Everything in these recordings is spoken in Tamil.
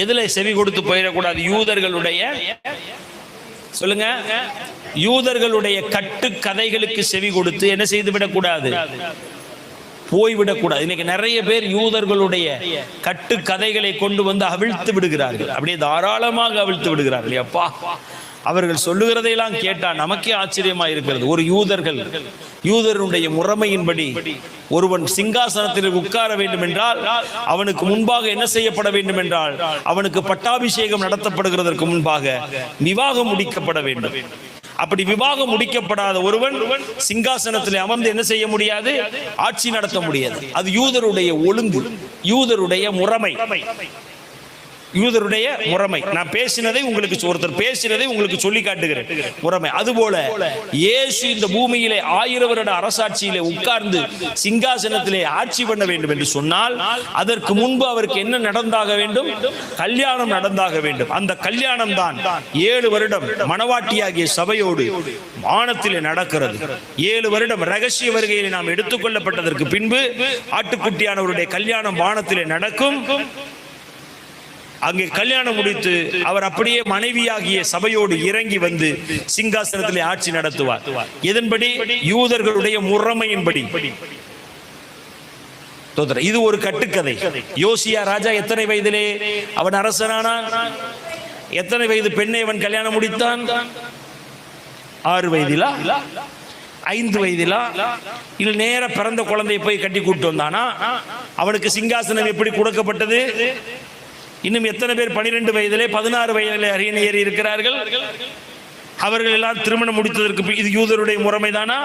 எதுல செவி கொடுத்து போயிடக்கூடாது? யூதர்களுடைய, சொல்லுங்க, யூதர்களுடைய கட்டு கதைகளுக்கு செவி கொடுத்து என்ன செய்து விடக்கூடாது? போய்விடக்கூடாது. இன்னைக்கு நிறைய பேர் யூதர்களுடைய கட்டு கதைகளை கொண்டு வந்து அவிழ்த்து விடுகிறார்கள். அப்படியே தாராளமாக அவிழ்த்து விடுகிறார்கள். அப்பா, அவர்கள் சொல்லுகிறதையெல்லாம் கேட்டா நமக்கே ஆச்சரியமா இருக்கிறது. ஒரு யூதருடைய முறைமையின்படி ஒருவன் சிங்காசனத்தில் உட்கார வேண்டும் என்றால் அவனுக்கு முன்பாக என்ன செய்யப்பட வேண்டும் என்றால், அவனுக்கு பட்டாபிஷேகம் நடத்தப்படுகிறதற்கு முன்பாக விவாகம் முடிக்கப்பட வேண்டும். அப்படி விவாகம் முடிக்கப்படாத ஒருவன் சிங்காசனத்தில் அமர்ந்து என்ன செய்ய முடியாது? ஆட்சி நடத்த முடியாது. அது யூதருடைய ஒழுங்கு, யூதருடைய முறைமை, யூதருடைய முறைமை. நான் பேசினதை உங்களுக்கு, ஒருத்தர் பேசினதை உங்களுக்கு சொல்லி காட்டுகிறேன், முறைமை. அதுபோல இயேசு இந்த பூமியிலே 1000 வருட அரசாட்சியிலே உட்கார்ந்து சிங்காசனத்திலே ஆட்சி பண்ண வேண்டும் என்று சொன்னால் அதற்கு முன்பு அவருக்கு என்ன நடந்தாக வேண்டும்? கல்யாணம் நடந்தாக வேண்டும். அந்த கல்யாணம் தான் 7 வருடம் மணவாட்டியாகிய சபையோடு வானத்திலே நடக்கிறது. 7 வருடம் ரகசிய வருகையில் நாம் எடுத்துக்கொள்ளப்பட்டதற்கு பின்பு ஆட்டுக்குட்டியானவருடைய கல்யாணம் வானத்திலே நடக்கும். அங்கே கல்யாணம் முடித்து அவர் அப்படியே மனைவியாகிய சபையோடு இறங்கி வந்து சிங்காசனத்திலே ஆட்சி நடத்துவார். இதன்படி யூதர்களுடைய முறைமையின்படி. இது ஒரு கட்டுக்கதை. யோசியா ராஜா எத்தனை வயதிலே அவன் அரசனானான்? எத்தனை வயது பெண்ணை அவன் கல்யாணம் முடித்தான்? 6 வயதிலா, 5 வயதிலா, இல்ல நேர பிறந்த குழந்தையை போய் கட்டி கூட்டு வந்தானா? அவனுக்கு சிங்காசனம் எப்படி கொடுக்கப்பட்டது? இன்னும் எத்தனை பேர் 12 வயதிலே 16 வயதிலே அரியணை ஏறி இருக்கிறார்கள்? அவர்கள் எல்லாம் திருமணம் முடித்ததற்கு இது யூதருடைய முறைமைதானா?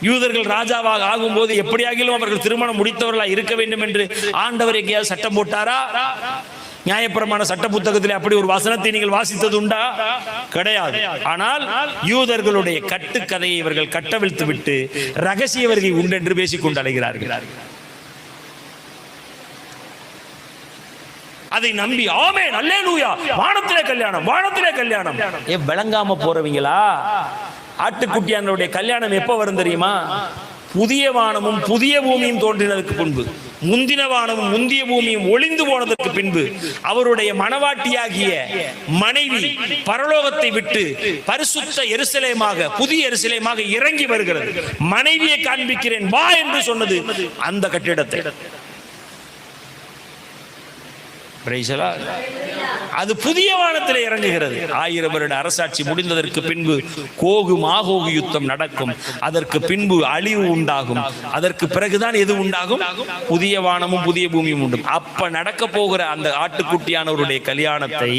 யூதர்கள் ராஜாவாக ஆகும்போது எப்படியாகிலும் அவர்கள் திருமணம் முடித்தவர்களாக இருக்க வேண்டும் என்று ஆண்டவர் எங்கேயாவது சட்டம் போட்டாரா? நியாயப்பிரமாண சட்ட புத்தகத்திலே அப்படி ஒரு வசனத்தை நீங்கள் வாசித்தது உண்டா? கிடையாது. ஆனால் யூதர்களுடைய கட்டுக்கதையை இவர்கள் கட்டவிழ்த்து விட்டு ரகசிய வருகை உண்டு என்று பேசிக்கொண்டு அலைகிறார்கள். அதை நம்பி ஆமென் அல்லேலூயா வானத்திலே கல்யாணம், வானத்திலே கல்யாணம். விளங்காம போறவங்களா? ஆட்டுக்குட்டியானுடைய கல்யாணம் எப்ப வரும் தெரியுமா? புதிய வானமும் புதிய பூமியும் தோன்றினதுக்கு பின்பு, முந்தின வானமும் முந்திய பூமியும் ஒளிந்து போனதற்கு பின்பு அவருடைய மணவாட்டியாகிய மனைவி பரலோகத்தை விட்டு பரிசுத்த எருசலேமாக, புதிய எருசலேமாக இறங்கி வருகிறது. மனைவியை காண்பிக்கிறேன் வா என்று சொன்னது அந்த கட்டிடத்தை. அது புதிய வானத்திலே இறங்குகிறது. 1000 வருட அரசாட்சி முடிந்ததற்கு பின்பு கோகு மாகோகு யுத்தம் நடக்கும். அதற்கு பின்பு அழிவு உண்டாகும். அதற்கு பிறகுதான் எது உண்டாகும்? புதிய வானமும் புதிய பூமியும் உண்டு. அப்ப நடக்க போகிற அந்த ஆட்டுக்குட்டியானவருடைய கல்யாணத்தை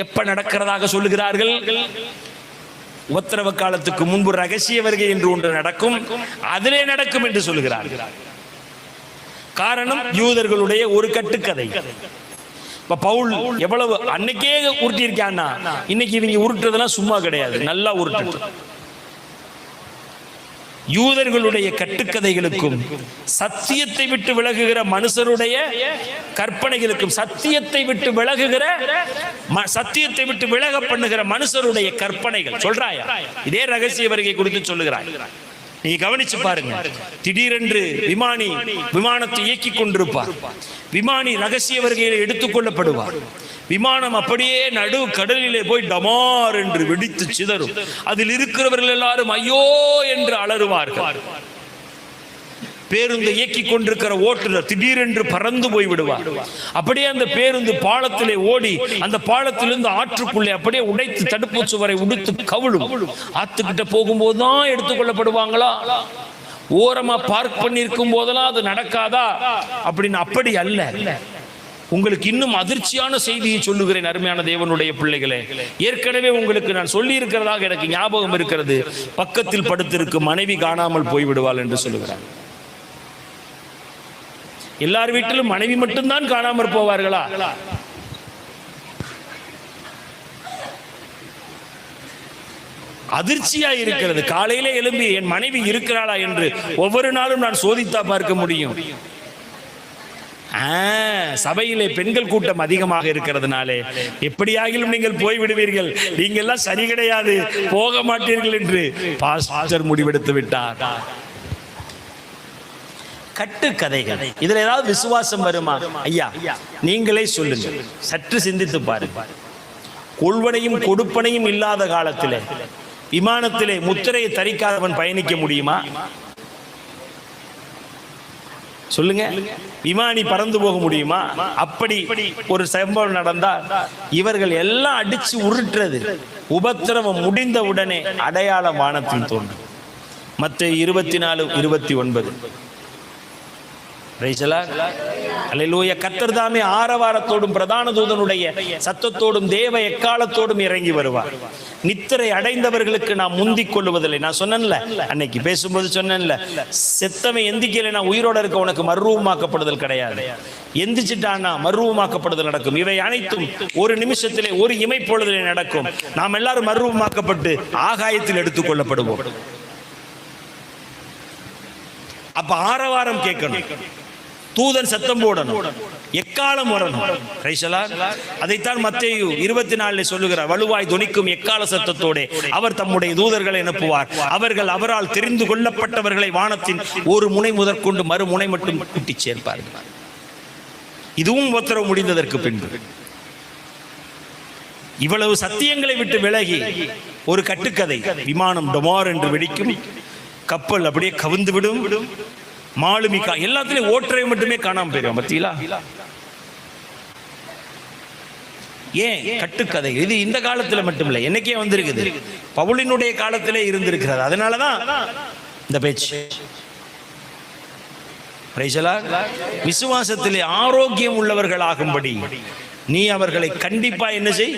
எப்ப நடக்கிறதாக சொல்லுகிறார்கள்? உத்தரவு காலத்துக்கு முன்பு ரகசிய வருகை என்று ஒன்று நடக்கும், அதிலே நடக்கும் என்று சொல்லுகிறார்கள். காரணம் யூதர்களுடைய ஒரு கட்டுக்கதை. இப்ப பவுல் எவ்வளவு அன்னைக்கே உருட்டி இருக்கான்னா, இன்னைக்கு இவங்க உருட்டுறதெல்லாம் சும்மா கிடையாது, நல்லா உருட்டு. யூதர்களுடைய கட்டுக்கதைகளுக்கும் சத்தியத்தை விட்டு விலகுகிற மனுஷருடைய கற்பனைகளுக்கும், சத்தியத்தை விட்டு விலகுகிற, சத்தியத்தை விட்டு விலக பண்ணுகிற மனுஷருடைய கற்பனைகள் சொல்றாயா? இதே ரகசிய வருகை குறித்து சொல்லுகிறாய். நீங்க கவனிச்சு பாருங்க. திடீரென்று விமானத்தை இயக்கி கொண்டிருப்பார். விமானி ரகசிய வருகையில் எடுத்துக்கொள்ளப்படுவார். விமானம் அப்படியே நடு கடலிலே போய் டமார் என்று வெடித்து சிதறும். அதில் இருக்கிறவர்கள் எல்லாரும் ஐயோ என்று அலறுவார்கள். பேருந்து இயக்கி கொண்டிருக்கிற ஓட்டுநர் திடீரென்று பறந்து போய் விடுவார். அப்படியே அந்த பேருந்து பாலத்திலே ஓடி அந்த பாலத்திலிருந்து ஆற்றுக்குள்ளே அப்படியே உடைத்து தடுப்பு சுவரை உடுத்து கவிழும். ஆத்துக்கிட்ட போகும்போது தான் எடுத்துக்கொள்ளப்படுவாங்களா? ஓரமா பார்க் பண்ணிருக்கும் போதெல்லாம் அது நடக்காதா? அப்படின்னு அப்படி அல்ல. உங்களுக்கு இன்னும் அதிர்ச்சியான செய்தியை சொல்லுகிறேன் அருமையான தேவனுடைய பிள்ளைகளே. ஏற்கனவே உங்களுக்கு நான் சொல்லி இருக்கிறதாக எனக்கு ஞாபகம் இருக்கிறது. பக்கத்தில் படுத்திருக்கும் மனைவி காணாமல் போய்விடுவாள் என்று சொல்லுகிறார். எல்லார் வீட்டிலும் மனைவி மட்டும்தான் காணாமற் போவார்களா? அதிர்ச்சியா இருக்கிறது. காலையிலே எழும்பி என் மனைவி இருக்கிறாளா என்று ஒவ்வொரு நாளும் நான் சோதித்தா பார்க்க முடியும். சபையிலே பெண்கள் கூட்டம் அதிகமாக இருக்கிறதுனாலே எப்படியாகிலும் நீங்கள் போய்விடுவீர்கள், நீங்க எல்லாம் சரி கிடையாது, போக மாட்டீர்கள் என்று பாஸ்டர் முடிவெடுத்து விட்டார். கட்டுக்கதைகள். இதுல ஏதாவது விசுவாசம் வருமா? ஐயா நீங்களே சொல்லுங்க, சற்று சிந்தித்து பாருங்க. கொள்வனையும் கொடுப்பனையும் இல்லாத காலத்திலே விமானத்திலே முத்திரையை தரிக்காதவன் பயணிக்க முடியுமா? சொல்லுங்க. விமானி பறந்து போக முடியுமா? அப்படி ஒரு சம்பவம் நடந்தா இவர்கள் எல்லாம் அடிச்சு உருட்டுறது. உபத்திரவம் முடிந்த உடனே அடையாளம் வானத்தில் தோன்றும். மத்தேயு 24:29. அல்லேலூயா. கர்த்தர் தாமே ஆரவாரத்தோடும் பிரதான தூதனுடைய சத்தத்தோடும் தேவ எக்காலத்தோடும் இறங்கி வருவார். நித்திரை அடைந்தவர்களுக்கு நாம் முந்திக் கொள்வதில்லை. நான் சொன்னேன்ல, அன்னைக்கு பேசும்போது சொன்னேன்ல, செத்தமை எந்திக்கலைன்னா உயிரோட இருக்க உனக்கு மறுரூபமாக்கப்படுதல் கிடையாது. எந்திச்சிட்டான்னா மறுரூபமாக்கப்படுதல் நடக்கும். இவை அனைத்தும் ஒரு நிமிஷத்திலே, ஒரு இமைப்பொழுதிலே நடக்கும். நாம் எல்லாரும் மறுரூபமாக்கப்பட்டு ஆகாயத்தில் எடுத்துக் கொள்ளப்படுவோம். அப்ப ஆரவாரம் கேட்கணும், தூதன் சத்தம் போடணும், எக்காலம் வரணும். அதைத்தான் மத்தேயு 24 சொல்லுகிறார். வலுவாய் தொனிக்கும் எக்கால சத்தத்தோட அவர் தம்முடைய தூதர்களை அனுப்புவார். அவர்கள் அவரால் தெரிந்து கொள்ளப்பட்டவர்களை வானத்தின் ஒரு முனை முதற்கொண்டு மறுமுனை மட்டும் கூட்டி சேர்ப்பார்கள். இதுவும் உத்தரவு முடிந்ததற்கு பின்பு. இவ்வளவு சத்தியங்களை விட்டு விலகி ஒரு கட்டுக்கதை. விமானம் டொமார் என்று வெடிக்கும், கப்பல் அப்படியே கவிழ்ந்து விடும், மாலுமிகா எல்லாத்திலையும் ஓட்டரை மட்டுமே காணாம போயிடும். பத்தியா? ஏன் கட்டுக்கதை? இது இந்த காலத்துல மட்டும் இல்லை, என்னைக்கே வந்திருக்குது. பவுலினுடைய காலத்திலே இருந்திருக்கிறது. அதனாலதான் இந்த பேச்சு. விசுவாசத்திலே ஆரோக்கியம் உள்ளவர்கள் ஆகும்படி நீ அவர்களை கண்டிப்பா என்ன செய்?